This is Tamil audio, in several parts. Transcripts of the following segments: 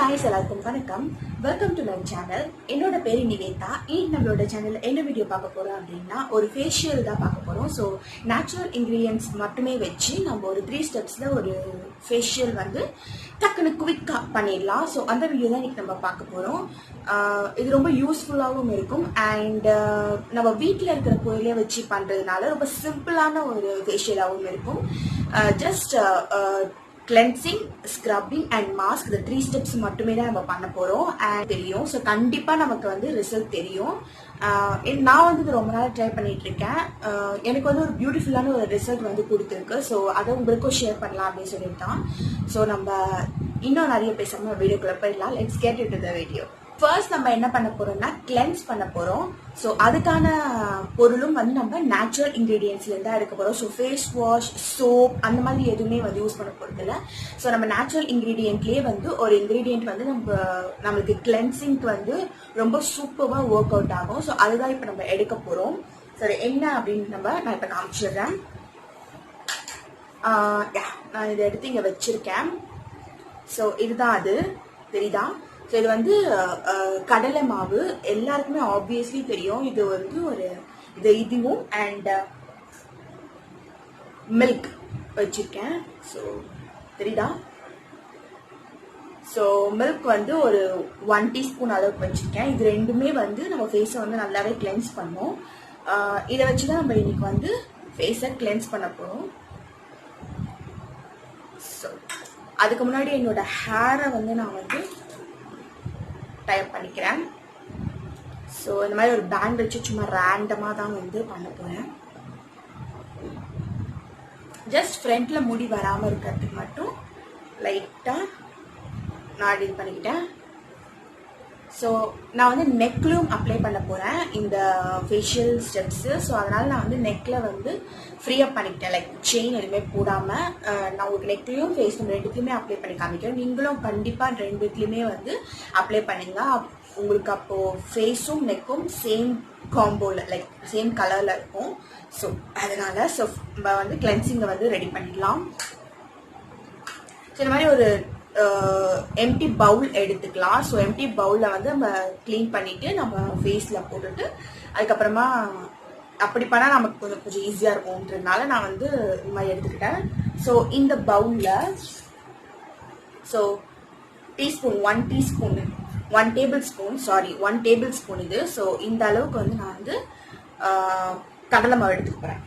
guys, எல்லாருக்கும் வணக்கம். Welcome to my channel. என்னோட பேரு நிவேதா. இன்னைக்கு நம்மளோட சேனல்ல என்ன வீடியோ பார்க்க போறோம் அப்படின்னா ஒரு ஃபேஷியல் தான் பார்க்க போறோம். ஸோ நேச்சுரல் இன்கிரீடியன்ஸ் மட்டுமே வச்சு நம்ம ஒரு 3 ஸ்டெப்ஸ்ல ஒரு ஃபேஷியல் வந்து டக்குன்னு குவிக்கா பண்ணிடலாம். ஸோ அந்த வீடியோ தான் இன்னைக்கு நம்ம பார்க்க போறோம். இது ரொம்ப யூஸ்ஃபுல்லாகவும் இருக்கும் அண்ட் நம்ம வீட்டில் இருக்கிற பொருளை வச்சு பண்றதுனால ரொம்ப சிம்பிளான ஒரு ஃபேஷியலாகவும் இருக்கும். Just cleansing, scrubbing and mask, இந்த 3 ஸ்டெப்ஸ் மட்டுமே தான் நம்ம பண்ண போறோம் அண்ட் தெரியும். ஸோ கண்டிப்பா நமக்கு வந்து ரிசல்ட் தெரியும். நான் வந்து இது ரொம்ப நாள் ட்ரை பண்ணிட்டு இருக்கேன். எனக்கு வந்து ஒரு பியூட்டிஃபுல்லான ஒரு ரிசல்ட் வந்து கொடுத்துருக்கு. ஸோ அதை உங்களுக்கும் ஷேர் பண்ணலாம் அப்படின்னு சொல்லிட்டு தான். ஸோ நம்ம இன்னும் நிறைய பேசாம வீடியோக்குள்ள போயிடலாம். Let's get into the video. First நம்ம என்ன பண்ண போறோம்னா கிளென்ஸ் பண்ண போறோம். ஸோ அதுக்கான பொருளும் வந்து நம்ம நேச்சுரல் இன்கிரீடியன்ஸ்ல இருந்தா எடுக்க போறோம். ஸோ ஃபேஸ் வாஷ், சோப் அந்த மாதிரி எதுவுமே வந்து யூஸ் பண்ண போறது இல்லை. ஸோ நம்ம நேச்சுரல் இன்கிரீடியன்ட்லயே வந்து ஒரு இன்கிரீடியன்ட் வந்து நம்மளுக்கு கிளென்சிங்க்கு வந்து ரொம்ப சூப்பரா ஒர்க் அவுட் ஆகும். ஸோ அதுதான் இப்போ நம்ம எடுக்க போறோம். சரி, என்ன அப்படின்னு நான் இப்போ காமிச்சிடுறேன். நான் இதை எடுத்து இங்க வச்சிருக்கேன். ஸோ இதுதான் அது, தெரியுதா? ஸோ இது வந்து கடலை மாவு. எல்லாருக்குமே ஆப்வியஸ்லி தெரியும். இது வந்து இதுவும் அண்ட் மில்க் வச்சிருக்கேன். ஸோ தெரியுதா? ஸோ மில்க் வந்து ஒரு 1 டீஸ்பூன் அளவுக்கு வச்சிருக்கேன். இது ரெண்டுமே வந்து நம்ம ஃபேஸை வந்து நல்லாவே கிளென்ஸ் பண்ணும். இதை வச்சுதான் நம்ம இன்னைக்கு வந்து ஃபேஸை கிளென்ஸ் பண்ண போறோம். ஸோ அதுக்கு முன்னாடி என்னோட ஹேரை வந்து நான் வந்து டைப் பண்ணிக்கிறேன். ஸோ இந்த மாதிரி ஒரு பேண்ட் வச்சு சும்மா ரேண்டமாக தான் வந்து பண்ண போறேன். ஜஸ்ட் ஃப்ரண்ட்ல முடி வராமல் இருக்கிறதுக்கு மட்டும் லைட்டாக நான் இது பண்ணிக்கிட்டேன். ஸோ நான் வந்து நெக்லையும் அப்ளை பண்ண போறேன் இந்த ஃபேஷியல் ஸ்டெப்ஸு. ஸோ அதனால நான் வந்து நெக்ல வந்து ஃப்ரீஅப் பண்ணிக்கிட்டேன். லைக் செயின் எதுவுமே போடாமல் நான் உங்களுக்கு நெக்லையும் ஃபேஸும் ரெண்டுத்துலையுமே அப்ளை பண்ணி காமிக்கிறேன். நீங்களும் கண்டிப்பாக ரெண்டுத்துலையுமே வந்து அப்ளை பண்ணுங்க. உங்களுக்கு அப்போ ஃபேஸும் நெக்கும் சேம் காம்போல லைக் சேம் கலர்ல இருக்கும். ஸோ அதனால நம்ம வந்து கிளென்சிங்கை வந்து ரெடி பண்ணிடலாம். ஸோ இந்த மாதிரி ஒரு எம்டி பவுல் எடுத்துக்கலாம். ஸோ எம்டி பவுலில் வந்து நம்ம க்ளீன் பண்ணிட்டு நம்ம ஃபேஸில் போட்டுட்டு அதுக்கப்புறமா அப்படி பண்ணால் நமக்கு கொஞ்சம் ஈஸியாக இருக்கும்ன்றதுனால நான் வந்து இந்த மாதிரி எடுத்துக்கிட்டேன். ஸோ இந்த பவுலில் ஸோ ஒன் டேபிள் ஸ்பூன் இது. ஸோ இந்த அளவுக்கு வந்து நான் வந்து கடலை மாவு எடுத்துக்க போகிறேன்.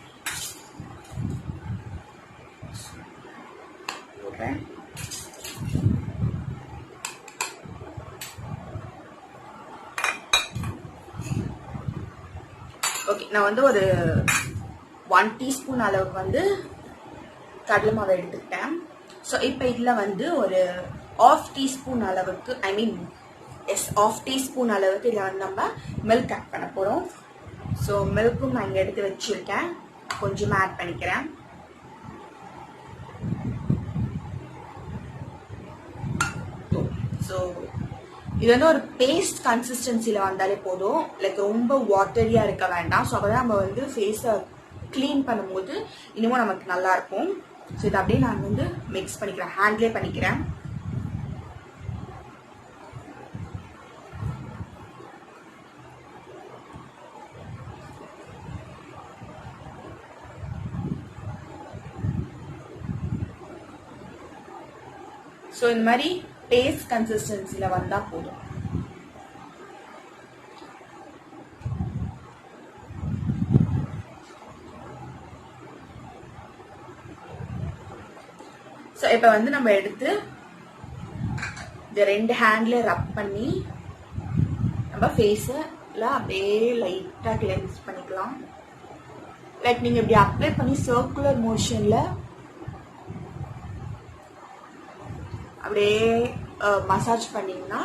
ஓகே, நான் வந்து ஒரு 1 டீஸ்பூன் அளவுக்கு வந்து கடலை மாவை எடுத்துக்கிட்டேன். ஸோ இப்போ இதில் வந்து ஒரு ½ டீஸ்பூன் அளவுக்கு ½ டீஸ்பூன் அளவுக்கு இதில் வந்து நம்ம மில்க் ஆட் பண்ண போகிறோம். ஸோ மில்க்கும் நான் இங்கே எடுத்து வச்சுருக்கேன். கொஞ்சமாக ஆட் பண்ணிக்கிறேன். ஸோ இது வந்து ஒரு பேஸ்ட் கன்சிஸ்டன்சில வந்தாலே போதும். லைக் ரொம்ப வாட்டரியா இருக்க வேண்டாம். ஸோ அப்பதான் நம்ம வந்து ஃபேஸை கிளீன் பண்ணும்போது இன்னமும் நமக்கு நல்லா இருக்கும். ஸோ இதை அப்படியே நான் வந்து மிக்ஸ் பண்ணிக்கிறேன், ஹேண்ட்லேயே பண்ணிக்கிறேன். ஸோ இந்த மாதிரி பேஸ்ட் கன்சிஸ்டன்சில வந்தா போதும். ஸோ இப்போ வந்து நம்ம எடுத்து இந்த 2 ஹேண்ட்ல ரப் பண்ணி நம்ம ஃபேஸில் அப்படியே லைட்டாக கிளென்ஸ் பண்ணிக்கலாம். லைக் நீங்க இப்படி அப்ளை பண்ணி சர்க்குலர் மோஷன்ல அப்படியே மசாஜ் பண்ணீங்கன்னா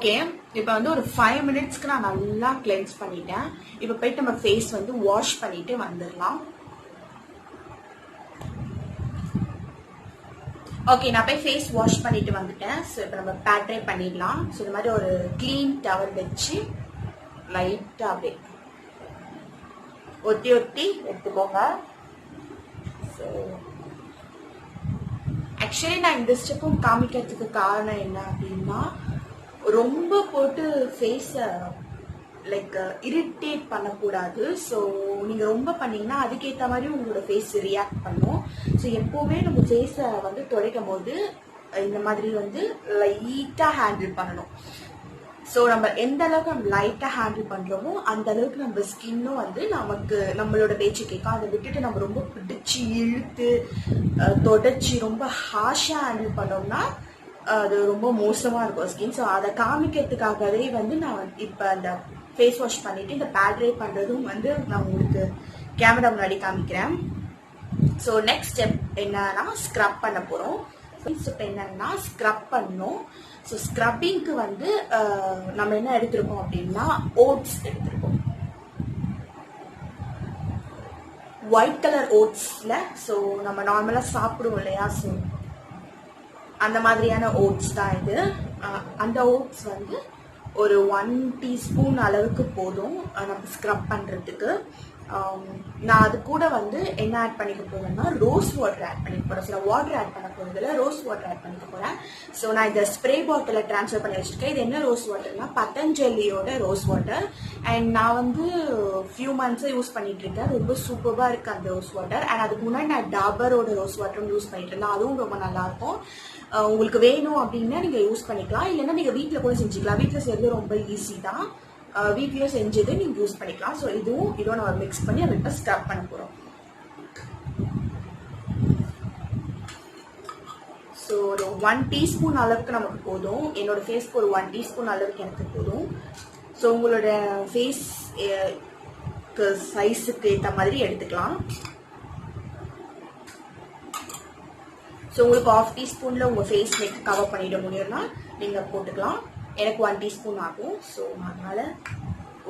ஓகே, இப்போ வந்து ஒரு 5 மினிட்ஸ்க்கு நான் நல்லா கிளென்ஸ் பண்ணிட்டேன். இப்போ போயிட்டு நம்ம ஃபேஸ் வந்து வாஷ் பண்ணிட்டு வந்துடலாம். ஓகே, நான் போய் ஃபேஸ் வாஷ் பண்ணிட்டு வந்துட்டேன். ஸோ இப்போ நம்ம பேட்ரே பண்ணிடலாம். ஸோ இந்த மாதிரி ஒரு க்ளீன் டவல் வச்சு லைட்டாக அப்படியே ஒத்தி ஒத்தி எடுத்துக்கோங்க. ஸோ ஆக்சுவலி நான் இந்த ஸ்டெப்பும் காமிக்கிறதுக்கு காரணம் என்ன அப்படின்னா, ரொம்ப போட்டு ஃபேஸை லைக் இரிட்டேட் பண்ணக்கூடாது. ஸோ நீங்கள் ரொம்ப பண்ணீங்கன்னா அதுக்கேற்ற மாதிரி உங்களோட ஃபேஸ் ரியாக்ட் பண்ணும். ஸோ எப்போவுமே நம்ம ஃபேஸை வந்து துடைக்கும் போது இந்த மாதிரி வந்து லைட்டாக ஹேண்டில் பண்ணணும். ஸோ நம்ம எந்த அளவுக்கு நம்ம லைட்டாக ஹேண்டில் பண்ணுறோமோ அந்த அளவுக்கு நம்ம ஸ்கின்னும் வந்து நமக்கு நம்மளோட பேச்சு கேட்கும். அதை விட்டுட்டு நம்ம ரொம்ப பிடிச்சி இழுத்து தொடச்சி ரொம்ப ஹாஷாக ஹேண்டில் பண்ணோம்னா அது ரொம்ப மோசமாக இருக்கும் ஸ்கின். ஸோ அதை காமிக்கிறதுக்காகவே வந்து நான் இப்போ அந்த ஃபேஸ் வாஷ் பண்ணிவிட்டு இந்த பேட்ரே பண்ணுறதும் வந்து நான் உங்களுக்கு கேமரா முன்னாடி காமிக்கிறேன். ஸோ நெக்ஸ்ட் ஸ்டெப் என்னன்னா ஸ்க்ரப் பண்ண போகிறோம். ஸ்டெப் என்னன்னா ஸ்க்ரப் பண்ணணும். ஸோ ஸ்க்ரப்பிங்க்கு வந்து நம்ம என்ன எடுத்திருக்கோம் அப்படின்னா ஓட்ஸ் எடுத்திருக்கோம், ஒயிட் கலர் ஓட்ஸில். ஸோ நம்ம நார்மலாக சாப்பிடுவோம் இல்லையா, ஸோ அந்த மாதிரியான ஓட்ஸ் தான் இது. அந்த ஓட்ஸ் வந்து ஒரு 1 டீஸ்பூன் அளவுக்கு போதும் நம்ம ஸ்க்ரப் பண்ணுறதுக்கு. நான் அது கூட வந்து என்ன ஆட் பண்ணிக்க போகிறேன்னா ரோஸ் வாட்டர் ஆட் பண்ணிக்க போகிறேன். ஸோ வாட்டர் ஆட் பண்ண போகிறதுல ரோஸ் வாட்டர் ஆட் பண்ணிக்க போகிறேன். ஸோ நான் இந்த ஸ்ப்ரே பாட்டிலில் ட்ரான்ஸ்ஃபர் பண்ணி வச்சுருக்கேன். இது என்ன ரோஸ் வாட்டர்னா பதஞ்சலியோட ரோஸ் வாட்டர். அண்ட் நான் வந்து ஃபியூ மந்த்ஸாக யூஸ் பண்ணிட்டு இருக்கேன். ரொம்ப சூப்பராக இருக்குது அந்த ரோஸ் வாட்டர். அண்ட் அதுக்கு முன்னாடி நான் டாபரோட ரோஸ் வாட்டரும் யூஸ் பண்ணிட்டு இருந்தேன். அதுவும் ரொம்ப நல்லாயிருக்கும். உங்களுக்கு வேணும் அப்படின்னா நீங்கள் யூஸ் பண்ணிக்கலாம், இல்லைன்னா நீங்கள் வீட்டில் கூட செஞ்சுக்கலாம். வீட்டில் செய்கிறது ரொம்ப ஈஸி தான். வீட்டில் செஞ்சது நீங்கள் யூஸ் பண்ணிக்கலாம். ஸோ இதுவும் நம்ம மிக்ஸ் பண்ணி அதை இப்போ ஸ்க்ரப் பண்ண போகிறோம். ஸோ ஒரு 1 டீஸ்பூன் அளவுக்கு நமக்கு போதும். என்னோட ஃபேஸ்க்கு ஒரு 1 டீஸ்பூன் அளவுக்கு எனக்கு போதும். ஸோ உங்களோட ஃபேஸ் சைஸுக்கு ஏற்ற மாதிரி எடுத்துக்கலாம். ஸோ உங்களுக்கு 1/2 டீஸ்பூனில் உங்கள் ஃபேஸ் நெக் கவர் பண்ணிட முடியும்னா நீங்கள் போட்டுக்கலாம். எனக்கு 1 டீஸ்பூன் ஆகும். ஸோ அதனால்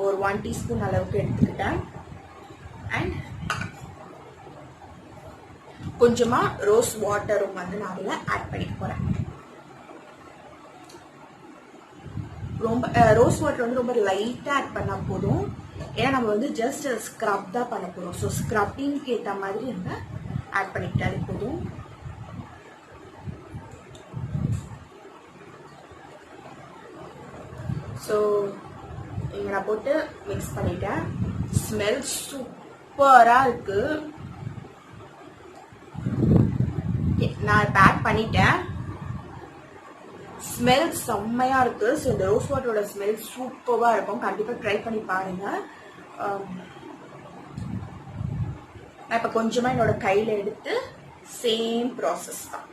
ஒரு 1 டீஸ்பூன் அளவுக்கு எடுத்துக்கிட்டேன். அண்ட் கொஞ்சமாக ரோஸ் வாட்டரும் வந்து நான் அதில் ஆட் பண்ணிக்க போகிறேன். ரொம்ப ரோஸ் வாட்டர் வந்து ரொம்ப லைட்டாக ஆட் பண்ணால் போதும். ஏன்னா நம்ம வந்து ஜஸ்ட் ஸ்க்ரப் தான் பண்ண போகிறோம். ஸோ ஸ்க்ரப்பிங்க்கு ஏற்ற மாதிரி நம்ம ஆட் பண்ணிக்கிட்டாலே போதும். ஸோ இங்கே நான் போட்டு மிக்ஸ் பண்ணிட்டேன். ஸ்மெல் சூப்பராக இருக்குது. நான் இப்போ ஆட் பண்ணிட்டேன். ஸ்மெல் செம்மையாக இருக்குது. ஸோ இந்த ரோஸ் வாட்டரோட ஸ்மெல் சூப்பராக இருக்கும். கண்டிப்பாக ட்ரை பண்ணி பாருங்கள். நான் இப்போ கொஞ்சமாக என்னோட கையில் எடுத்து சேம் ப்ராசஸ் தான்.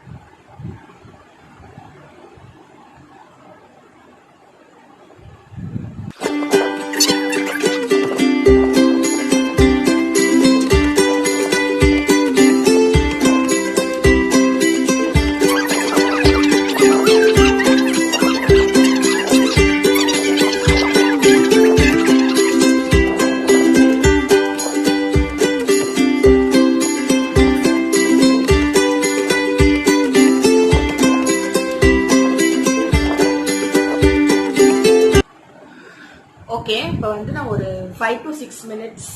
ஓகே, இப்போ வந்து நான் ஒரு 5 to 6 மினிட்ஸ்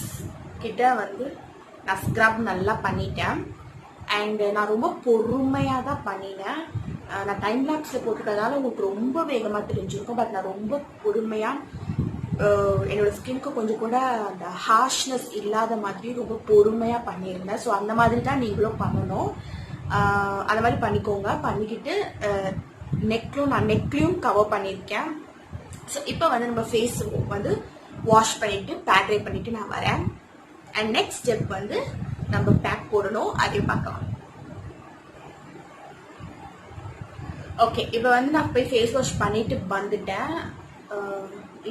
கிட்ட வந்து நான் ஸ்க்ரப் நல்லா பண்ணிட்டேன். அண்ட் நான் ரொம்ப பொறுமையாக தான் பண்ணினேன். நான் டைம் லாப்ஸில் போட்டுக்கிறதுனால உங்களுக்கு ரொம்ப வேகமாக தெரிஞ்சிருக்கும். பட் நான் ரொம்ப பொறுமையாக என்னோட ஸ்கின்க்கு கொஞ்சம் கூட அந்த ஹார்ஷ்னஸ் இல்லாத மாதிரி ரொம்ப பொறுமையாக பண்ணியிருந்தேன். ஸோ அந்த மாதிரி தான் நீங்களும் பண்ணணும். அந்த மாதிரி பண்ணிக்கோங்க. பண்ணிக்கிட்டு நான் நெக்லையும் கவர் பண்ணியிருக்கேன். ஸோ இப்போ வந்து நம்ம ஃபேஸ் வந்து வாஷ் பண்ணிவிட்டு பேட்ரே பண்ணிவிட்டு நான் வரேன். அண்ட் நெக்ஸ்ட் ஸ்டெப் வந்து நம்ம பேக் போடணும், அதையும் பார்க்கலாம். ஓகே, இப்போ வந்து நான் போய் ஃபேஸ் வாஷ் பண்ணிட்டு வந்துட்டேன்.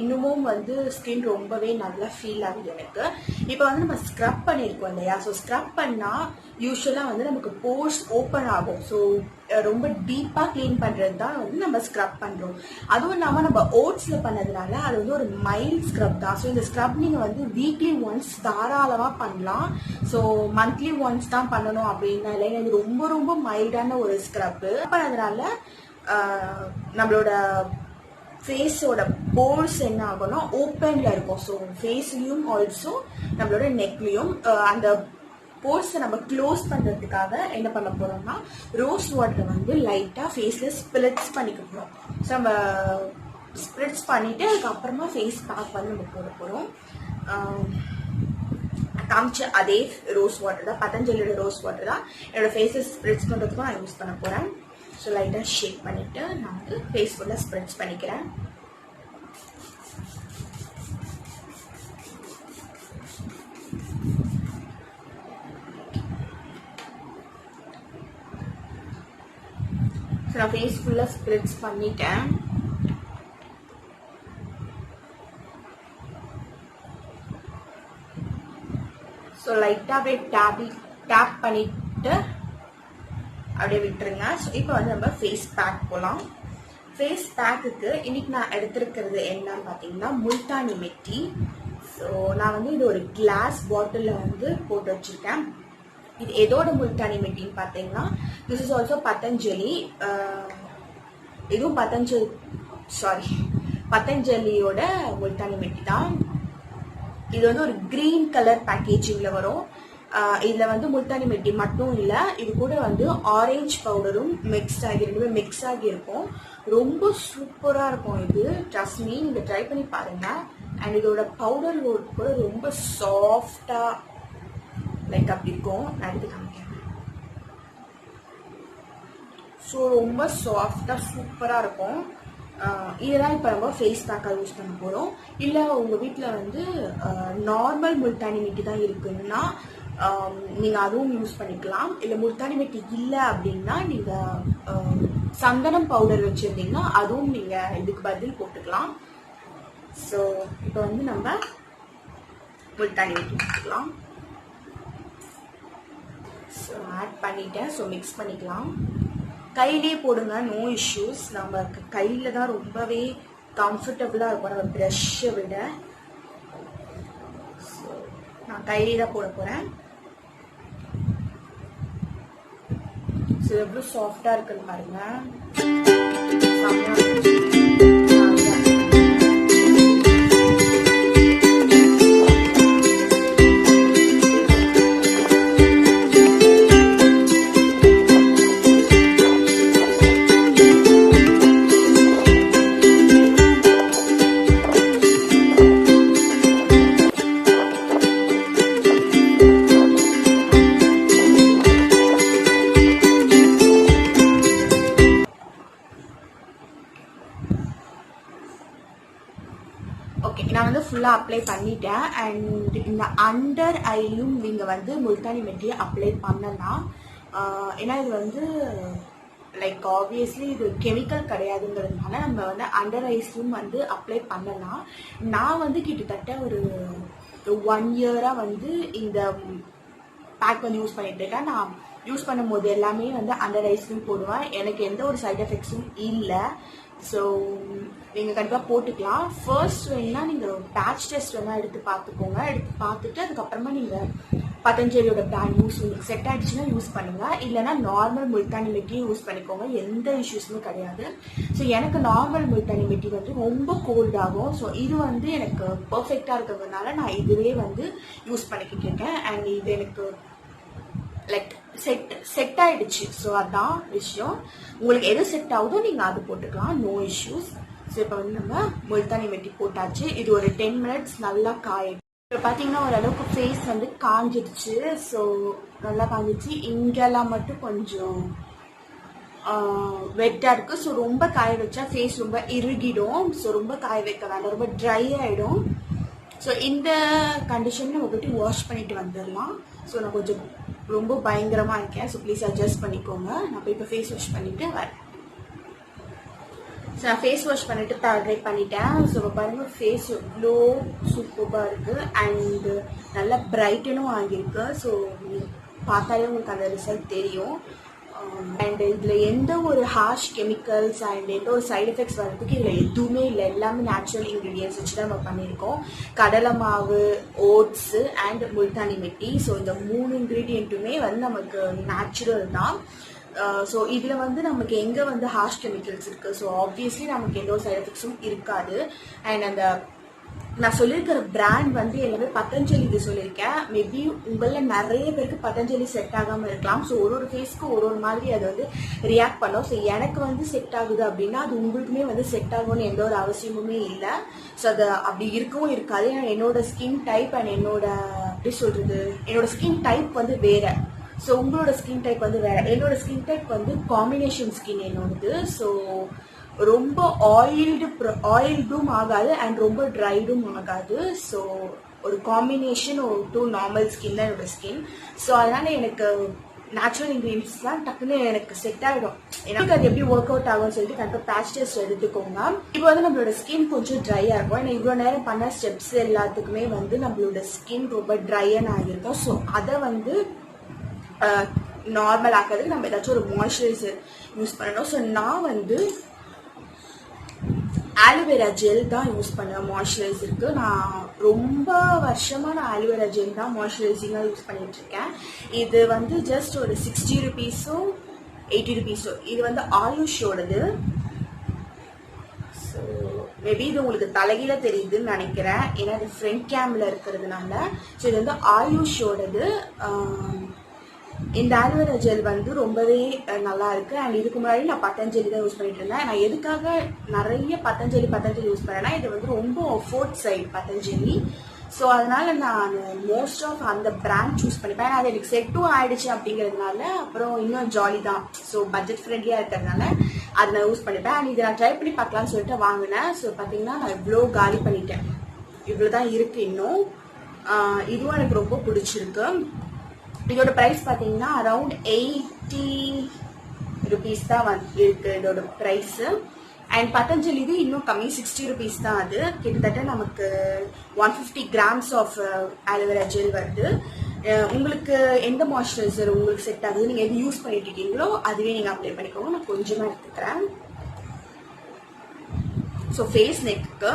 இன்னமும் வந்து ஸ்கின் ரொம்பவே நல்லா ஃபீல் ஆகுது எனக்கு. இப்போ வந்து நம்ம ஸ்க்ரப் பண்ணியிருக்கோம் இல்லையா, ஸோ ஸ்க்ரப் பண்ணால் யூஸ்வலாக வந்து நமக்கு போர்ஸ் ஓப்பன் ஆகும். ஸோ ரொம்ப டீப்பாக க்ளீன் பண்ணுறது தான் வந்து நம்ம ஸ்க்ரப் பண்ணுறோம். அதுவும் இல்லாமல் நம்ம ஓட்ஸில் பண்ணதுனால அது வந்து ஒரு மைல்ட் ஸ்க்ரப் தான். ஸோ இந்த ஸ்க்ரப் நீங்கள் வந்து வீக்லி ஒன்ஸ் தாராளமாக பண்ணலாம். ஸோ மந்த்லி ஒன்ஸ் தான் பண்ணணும் அப்படின்னா இல்லை, இது ரொம்ப ரொம்ப மைல்டான ஒரு ஸ்க்ரப்பு பண்ணதுனால நம்மளோட ஃபேஸோட போர்ஸ் என்ன ஆகும்னா ஓப்பன்ல இருக்கும். ஸோ ஃபேஸ்லையும் ஆல்சோ நம்மளோட நெக்லையும் அந்த போர்ஸை நம்ம க்ளோஸ் பண்ணுறதுக்காக என்ன பண்ண போகிறோம்னா ரோஸ் வாட்டரை வந்து லைட்டாக ஃபேஸில் ஸ்ப்ளிட்ஸ் பண்ணிக்க போகிறோம். ஸோ நம்ம ஸ்ப்ளிட்ஸ் பண்ணிவிட்டு அதுக்கப்புறமா ஃபேஸ் பேக் வந்து நம்ம போட போகிறோம். காமிச்ச அதே ரோஸ் வாட்டர் தான், பதஞ்சலியோட ரோஸ் வாட்டர் தான் என்னோடய ஃபேஸை ஸ்ப்ளிட்ஸ் பண்ணுறதுக்கும் நான் யூஸ் பண்ண போகிறேன். ஸோ லைட்டாக ஷேக் பண்ணிவிட்டு நான் வந்து ஃபேஸ் ஃபுல்லாக ஸ்ப்ரெட்ஸ் பண்ணிக்கிறேன். ஸோ நான் ஃபேஸ் ஃபுல்லாக ஸ்ப்ரெட்ஸ் பண்ணிட்டேன். ஸோ லைட்டாக அப்படியே டேப் பண்ணிவிட்டு அப்படியே விட்டுருங்க. ஸோ இப்போ வந்து நம்ம ஃபேஸ் பேக் போகலாம். ஃபேஸ் பேக்குக்கு இன்னைக்கு நான் எடுத்துருக்கிறது என்னன்னு பார்த்தீங்கன்னா முல்தானி மெட்டி. ஸோ நான் வந்து இது ஒரு கிளாஸ் பாட்டிலில் வந்து போட்டு வச்சுருக்கேன். இது எதோட முல்தானி மெட்டின்னு பார்த்தீங்கன்னா திஸ் இஸ் ஆல்சோ பதஞ்சலி. இதுவும் பதஞ்சலியோட முல்தானி மெட்டி தான். இது வந்து ஒரு கிரீன் கலர் பேக்கேஜிங்கில் வரும். இதில் வந்து முல்தானி மெட்டி மட்டும் இல்லை, இது கூட வந்து ஆரஞ்சு பவுடரும் ரெண்டுமே மிக்ஸ் ஆகி இருக்கும். ரொம்ப சூப்பராக இருக்கும் இது. ட்ரஸ்ட் மீ, நீங்கள் ட்ரை பண்ணி பாருங்கள். அண்ட் இதோட பவுடர் கூட ரொம்ப சாஃப்டாக லைக் அப்படி இருக்கும். நான் எடுத்து காமிக்கிறேன். ஸோ ரொம்ப சாஃப்டாக சூப்பராக இருக்கும். இதெல்லாம் இப்போ நம்ம ஃபேஸ் பேக்காக யூஸ் பண்ண போகிறோம். இல்லை உங்கள் வீட்டில் வந்து நார்மல் முல்தானி மெட்டி தான் இருக்குன்னா நீங்கள் அதுவும் யூஸ் பண்ணிக்கலாம். இல்லை முல்தானி மெட்டி இல்லை அப்படின்னா நீங்கள் சந்தனம் பவுடர் வச்சுருந்தீங்கன்னா அதுவும் நீங்கள் இதுக்கு பதில் போட்டுக்கலாம். ஸோ இப்போ வந்து நம்ம முல்தானி மெட்டி போட்டுக்கலாம். ஸோ ஆட் பண்ணிட்டேன். ஸோ மிக்ஸ் பண்ணிக்கலாம். கையிலே போடுங்க, நோ இஷ்யூஸ். நம்ம கையில் தான் ரொம்பவே கம்ஃபர்டபுளாக இருக்கும் நம்ம ப்ரஷ்ஷை விட. ஸோ நான் கையிலே தான் போட போகிறேன். ஸோ எவ்வளோ சாஃப்டாக இருக்குன்னு பாருங்க. ஓகே, நான் வந்து ஃபுல்லாக அப்ளை பண்ணிட்டேன். அண்ட் இந்த அண்டர் ஐயும் நீங்கள் வந்து முல்தானி மெட்டியை அப்ளை பண்ணலாம். ஏன்னா இது வந்து லைக் ஆப்வியஸ்லி இது கெமிக்கல் கிடையாதுங்கிறதுனால நம்ம வந்து அண்டர் ஐஸ்லையும் வந்து அப்ளை பண்ணலாம். நான் வந்து கிட்டத்தட்ட ஒரு 1 இயராக வந்து இந்த பேக் வந்து யூஸ் பண்ணிட்டு இருக்கேன். நான் யூஸ் பண்ணும்போது எல்லாமே வந்து அண்டர் ஐஸ்லையும் போடுவேன். எனக்கு எந்த ஒரு சைட் எஃபெக்ட்ஸும் இல்லை. ஸோ நீங்கள் கண்டிப்பாக போட்டுக்கலாம். ஃபர்ஸ்ட் வேணுன்னா நீங்கள் பேட்ச் டெஸ்ட் வேணால் எடுத்து பார்த்துக்கோங்க. எடுத்து பார்த்துட்டு அதுக்கப்புறமா நீங்கள் பதஞ்சலியோட பிராண்ட் யூஸ் உங்களுக்கு செட் ஆகிடுச்சுன்னா யூஸ் பண்ணுங்கள். இல்லைனா நார்மல் முல்தானி மெட்டியும் யூஸ் பண்ணிக்கோங்க. எந்த இஷ்யூஸுமே கிடையாது. ஸோ எனக்கு நார்மல் முல்தானி மெட்டி வந்து ரொம்ப கோல்ட் ஆகும். ஸோ இது வந்து எனக்கு பர்ஃபெக்டாக இருக்கிறதுனால நான் இதுவே வந்து யூஸ் பண்ணிக்கிட்டு இருக்கேன். அண்ட் இது எனக்கு லைக் செட் ஆயிடுச்சு. ஸோ அதான் விஷயம். உங்களுக்கு எது செட் ஆகுதோ நீங்கள் அது போட்டுக்கலாம், நோ இஷ்யூஸ். ஸோ இப்போ வந்து நம்ம முல்தானி மெட்டி போட்டாச்சு. இது ஒரு 10 மினிட்ஸ் நல்லா காயிடும். இப்போ பார்த்தீங்கன்னா ஓரளவுக்கு ஃபேஸ் வந்து காஞ்சிடுச்சு. ஸோ நல்லா காஞ்சிடுச்சு. இங்கெல்லாம் மட்டும் கொஞ்சம் வெட்டாக இருக்குது. ஸோ ரொம்ப காய வச்சா ஃபேஸ் ரொம்ப இறுகிடும். ஸோ ரொம்ப காய வைக்க வேண்டாம், ரொம்ப ட்ரை ஆகிடும். ஸோ இந்த கண்டிஷனில் நம்ம போட்டு வாஷ் பண்ணிட்டு வந்துடலாம். ஸோ நான் கொஞ்சம் ரொம்ப பயங்கரமாக இருக்கேன். ஸோ ப்ளீஸ் அட்ஜஸ்ட் பண்ணிக்கோங்க. நான் போய் இப்போ ஃபேஸ் வாஷ் பண்ணிவிட்டு வரேன். ஸோ நான் ஃபேஸ் வாஷ் பண்ணிட்டு ட்ரை பண்ணிட்டேன். ஸோ இப்போ பாருங்கள் ஃபேஸ் எவ்வளோ சூப்பராக இருக்குது அண்டு நல்லா பிரைட்டனும் ஆகியிருக்கு. ஸோ பார்த்தாலே உங்களுக்கு அந்த ரிசல்ட் தெரியும். அண்ட் இதில் எந்த ஒரு ஹார்ஷ் கெமிக்கல்ஸ் அண்ட் எந்த ஒரு சைட் எஃபெக்ட்ஸ் வர்றதுக்கு இதில் எதுவுமே இல்லை. எல்லாமே நேச்சுரல் இன்க்ரீடியன்ஸ் வச்சு தான் நம்ம பண்ணியிருக்கோம். கடலை மாவு, ஓட்ஸு அண்ட் முல்தானி மெட்டி. ஸோ இந்த 3 இன்க்ரீடியண்ட்டுமே வந்து நமக்கு நேச்சுரல் தான். ஸோ இதில் வந்து நமக்கு எங்கே வந்து ஹார்ஷ் கெமிக்கல்ஸ் இருக்குது. ஸோ ஆப்வியஸ்லி நமக்கு எந்த ஒரு சைட் எஃபெக்ட்ஸும் இருக்காது. அண்ட் அந்த நான் சொல்லியிருக்கிற பிராண்ட் வந்து எல்லாமே பதஞ்சலி இது சொல்லியிருக்கேன். மேபி உங்களில் நிறைய பேருக்கு பதஞ்சலி செட் ஆகாமல் இருக்கலாம். ஸோ ஒரு ஃபேஸ்க்கு ஒரு மாதிரி அதை வந்து ரியாக்ட் பண்ணோம். ஸோ எனக்கு வந்து செட் ஆகுது அப்படின்னா அது உங்களுக்குமே வந்து செட் ஆகும்னு எந்த ஒரு அவசியமுமே இல்லை. ஸோ அது அப்படி இருக்கவும் இருக்காது. ஏன்னா என்னோட ஸ்கின் டைப் அண்ட் என்னோட ஸ்கின் டைப் வந்து வேற. ஸோ உங்களோட ஸ்கின் டைப் வந்து வேற. என்னோட ஸ்கின் டைப் வந்து காம்பினேஷன் ஸ்கின் என்னோடது. ஸோ ரொம்ப ஆயில்டும் ஆகாது அண்ட் ரொம்ப ட்ரைடும் ஆகாது. ஸோ ஒரு காம்பினேஷன், ஒரு 2 நார்மல் ஸ்கின் தான் என்னோட ஸ்கின். ஸோ அதனால எனக்கு நேச்சுரல் இன்க்ரீடியன்ஸ் தான் டக்குன்னு எனக்கு செட் ஆகிடும். எனக்கு அது எப்படி ஒர்க் அவுட் ஆகும்னு சொல்லிட்டு கண்டிப்பாக பேட்ச் டெஸ்ட் எடுத்துக்கோங்க. இப்போ வந்து நம்மளோட ஸ்கின் கொஞ்சம் ட்ரையாக இருக்கும். ஏன்னா இவ்வளோ நேரம் பண்ண ஸ்டெப்ஸ் எல்லாத்துக்குமே வந்து நம்மளோட ஸ்கின் ரொம்ப ட்ரையன் ஆகிருக்கும். ஸோ அதை வந்து நார்மல் ஆக்கிறதுக்கு நம்ம ஏதாச்சும் ஒரு மாய்ஸ்சரைசர் யூஸ் பண்ணணும். ஸோ நான் வந்து ஆலோவேரா ஜெல் தான் யூஸ் பண்ணுவேன் மாய்ஸ்சரைசருக்கு. நான் ரொம்ப வருஷமாக நான் ஆலோவேரா ஜெல் தான் மாய்ஸ்சரைசிங்காக யூஸ் பண்ணிட்டு இருக்கேன். இது வந்து ஜஸ்ட் ஒரு 60 ருபீஸோ 80 ருபீஸோ. இது வந்து ஆயுஷோடது. ஸோ மேபி இது உங்களுக்கு தலைகீழ தெரியுதுன்னு நினைக்கிறேன், ஏன்னா இது ஃப்ரண்ட் கேமில் இருக்கிறதுனால. ஸோ இது வந்து ஆயுஷோடது. இந்த ஆலோவேரா ஜெல் வந்து ரொம்பவே நல்லா இருக்குது. அண்ட் இதுக்கு முன்னாடி நான் பதஞ்சலி தான் யூஸ் பண்ணிட்டு இருந்தேன். நான் எதுக்காக நிறைய பதஞ்சலி யூஸ் பண்ணேன்னா இது வந்து ரொம்ப அஃபோர்ட் சைடு பதஞ்சலி. ஸோ அதனால நான் மோஸ்ட் ஆஃப் அந்த பிராண்ட் சூஸ் பண்ணிப்பேன். அது எனக்கு செட்டும் ஆயிடுச்சு அப்படிங்கிறதுனால அப்புறம் இன்னும் ஜாலி தான். ஸோ பட்ஜெட் ஃப்ரெண்ட்லியாக இருக்கிறதுனால அதை நான் யூஸ் பண்ணிப்பேன். அண்ட் இதை நான் ட்ரை பண்ணி பார்க்கலான்னு சொல்லிட்டு வாங்கினேன். ஸோ பார்த்தீங்கன்னா நான் இவ்வளோ காலி பண்ணிட்டேன். இவ்வளோ தான் இருக்குது இன்னும். இதுவும் எனக்கு ரொம்ப பிடிச்சிருக்கு. இதோட ப்ரைஸ் பார்த்தீங்கன்னா அரவுண்ட் 80 ருபீஸ் தான் இருக்கு இதோட ப்ரைஸு. அண்ட் பதஞ்சலி இது இன்னும் கம்மி, 60 ருபீஸ் தான். அது கிட்டத்தட்ட நமக்கு 150 கிராம்ஸ் ஆஃப் ஆலோவேரா ஜெல் வருது. உங்களுக்கு எந்த மாய்ஸ்சரைசர் உங்களுக்கு செட் ஆகுது, நீங்கள் எது யூஸ் பண்ணிட்டு இருக்கீங்களோ அதுவே நீங்கள் அப்ளை பண்ணிக்கோங்க. நான் கொஞ்சமாக எடுத்துக்கிறேன். ஸோ ஃபேஸ் நெக்கு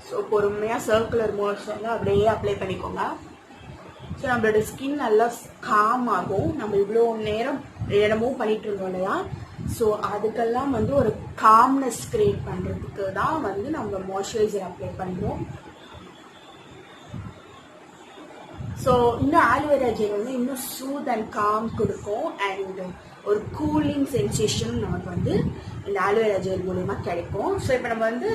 ஸோ பொறுமையாக சர்க்குலர் மோஷனில் அப்படியே அப்ளை பண்ணிக்கோங்க. ஸோ நம்மளோட ஸ்கின் நல்லா காம் ஆகும். நம்ம இவ்வளோ நேரம் இடமும் பண்ணிட்டு இருந்தோம் இல்லையா, ஸோ அதுக்கெல்லாம் வந்து ஒரு காம்னஸ் கிரியேட் பண்ணுறதுக்கு தான் வந்து நம்ம மாய்ஸ்சரைசர் அப்ளை பண்ணுறோம். ஸோ இன்னும் ஆலோவேரா ஜெல் வந்து இன்னும் சூத் அண்ட் காம் கொடுக்கும். அண்ட் ஒரு கூலிங் சென்சேஷன் நமக்கு வந்து இந்த ஆலோவேரா ஜெல் மூலமா கிடைக்கும். ஸோ இப்போ நம்ம வந்து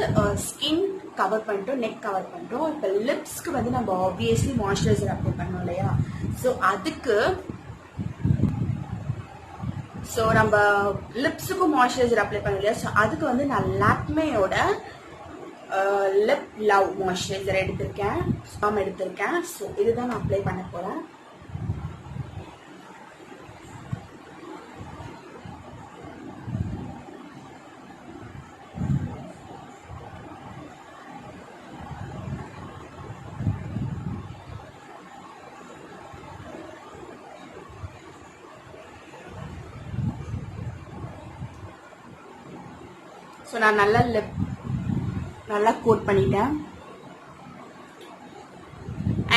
ஸ்கின் கவர் பண்ணிட்டோம், நெக் கவர் பண்ணிட்டோம். இப்போ லிப்ஸ்க்கு வந்து நம்ம ஆப்வியஸ்லி மாய்ஸ்சரைசர் அப்ளை பண்ணோம் இல்லையா, ஸோ அதுக்கு நம்ம லிப்ஸுக்கும் மாய்ஸ்சரைசர் அப்ளை பண்ணோம் இல்லையா, ஸோ அதுக்கு வந்து நான் லாக்மேயோட லிப் லவ் மாய்ஸ்சரைசர் எடுத்திருக்கேன். ஸோ இதுதான் நான் அப்ளை பண்ண போகிறேன். ஸோ நான் நல்லா கோட் பண்ணிட்டேன்.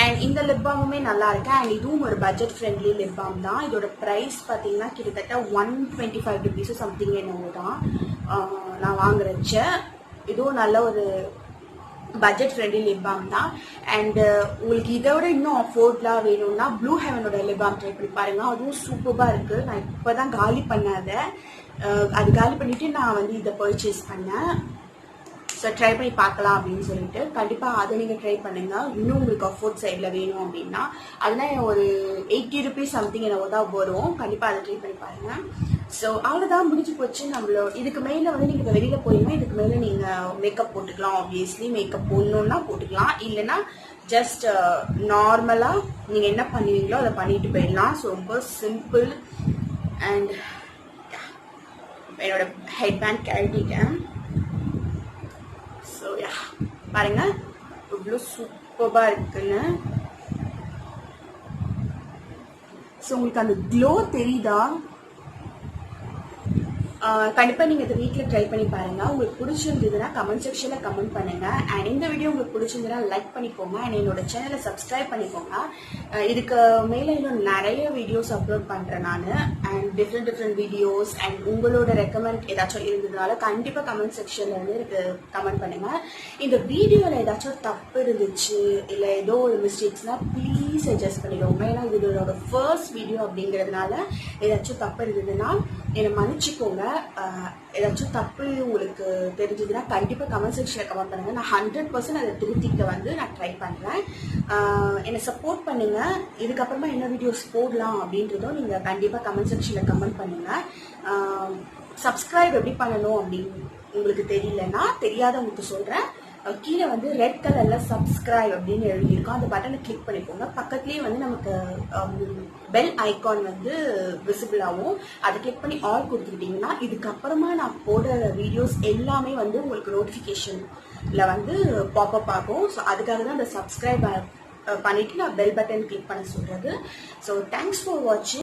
அண்ட் இந்த லிப் பாமுமே நல்லா இருக்கு. அண்ட் இதுவும் ஒரு பட்ஜெட் ஃப்ரெண்ட்லி லிப் பாம் தான். இதோட ப்ரைஸ் பார்த்தீங்கன்னா கிட்டத்தட்ட 125 ருபீஸோ சம்திங் என்னவோ தான் நான் வாங்குறச்ச. இதுவும் நல்ல ஒரு பட்ஜெட் ஃப்ரெண்ட்லி லிப் பாம் தான். அண்ட் உங்களுக்கு இதை விட இன்னும் அஃபோர்ட்லாம் வேணும்னா ப்ளூ ஹெவனோட லிப் பாம் ட்ரை பண்ணி பாருங்க. அதுவும் சூப்பராக இருக்கு. நான் இப்போ தான் காலி பண்ணாத, அது காலி பண்ணிட்டு நான் வந்து இதை பர்ச்சேஸ் பண்ணேன். ஸோ ட்ரை பண்ணி பார்க்கலாம் அப்படின்னு சொல்லிட்டு கண்டிப்பாக அதை நீங்கள் ட்ரை பண்ணுங்க. இன்னும் உங்களுக்கு அஃபோர்ட் சைடில் வேணும் அப்படின்னா அதெல்லாம் ஒரு 80 ருபீஸ் சம்திங் என்னவோ தான் வரும். கண்டிப்பாக அதை ட்ரை பண்ணி பாருங்க. ஸோ அவ்வளோதான், முடிஞ்சு போச்சு. இதுக்கு மேலே வந்து நீங்கள் இப்போ வெளியில் போயிருந்தா இதுக்கு மேலே நீங்கள் மேக்கப் போட்டுக்கலாம். ஆப்வியஸ்லி மேக்கப் போடணுன்னா போட்டுக்கலாம், இல்லைன்னா ஜஸ்ட் நார்மலாக நீங்கள் என்ன பண்ணுவீங்களோ அதை பண்ணிட்டு போயிடலாம். ஸோ ரொம்ப சிம்பிள். அண்ட் என்னோட ஹெட் பேண்ட் கழட்டிட்டேன். ஸோ யா, பாருங்க இவ்வளோ சூப்பராக இருக்குன்னு. ஸோ உங்களுக்கு அந்த க்ளோ தெரியுதா? கண்டிப்பாக நீங்கள் இதை வீட்டில் ட்ரை பண்ணி பாருங்கள். உங்களுக்கு பிடிச்சிருந்ததுன்னா கமெண்ட் செக்ஷனில் கமெண்ட் பண்ணுங்கள். அண்ட் இந்த வீடியோ உங்களுக்கு பிடிச்சிருந்ததுன்னா லைக் பண்ணிக்கோங்க. அண்ட் என்னோட சேனலை சப்ஸ்கிரைப் பண்ணிக்கோங்க. இதுக்கு மேலே இன்னும் நிறைய வீடியோஸ் அப்லோட் பண்ணுறேன் நான். அண்ட் டிஃப்ரெண்ட் வீடியோஸ் அண்ட் உங்களோட ரெக்கமெண்ட் ஏதாச்சும் இருந்ததுனால கண்டிப்பாக கமெண்ட் செக்ஷனில் வந்து எனக்கு கமெண்ட் பண்ணுங்கள். இந்த வீடியோவில் ஏதாச்சும் தப்பு இருந்துச்சு இல்லை ஏதோ ஒரு மிஸ்டேக்ஸ்னால் ப்ளீஸ் அட்ஜஸ்ட் பண்ணிக்கோங்க. ஏன்னா இது என்னோட ஃபர்ஸ்ட் வீடியோ அப்படிங்கிறதுனால ஏதாச்சும் தப்பு இருந்ததுன்னா என்னை மன்னிச்சுக்கோங்க. ஏதாச்சும் தப்பு உங்களுக்கு தெரிஞ்சதுன்னா கண்டிப்பாக கமெண்ட் செக்ஷனில் கமெண்ட் பண்ணுங்கள். நான் 100% அதை திருத்திக்க வந்து நான் ட்ரை பண்ணுறேன். என்னை சப்போர்ட் பண்ணுங்கள். இதுக்கப்புறமா என்ன வீடியோஸ் போடலாம் அப்படின்றதும் நீங்கள் கண்டிப்பாக கமெண்ட் செக்ஷனில் கமெண்ட் பண்ணுங்கள். சப்ஸ்கிரைப் எப்படி பண்ணணும் அப்படின்னு உங்களுக்கு தெரியலன்னா தெரியாதவங்களுக்கு சொல்கிறேன். கீழே வந்து ரெட் கலரில் சப்ஸ்கிரைப் அப்படின்னு எழுதியிருக்கோம். அந்த பட்டனை கிளிக் பண்ணிக்கோங்க. பக்கத்துலேயே வந்து நமக்கு பெல் ஐக்கான் வந்து விசிபிள் ஆகும். அதை கிளிக் பண்ணி ஆல் கொடுத்துக்கிட்டிங்கன்னா இதுக்கப்புறமா நான் போடுற வீடியோஸ் எல்லாமே வந்து உங்களுக்கு நோட்டிஃபிகேஷனில் வந்து பாப்அப் ஆகும். ஸோ அதுக்காக தான் அந்த சப்ஸ்கிரைப் பண்ணிவிட்டு நான் பெல் பட்டன் கிளிக் பண்ண சொல்கிறது. ஸோ தேங்க்ஸ் ஃபார் வாட்சிங்.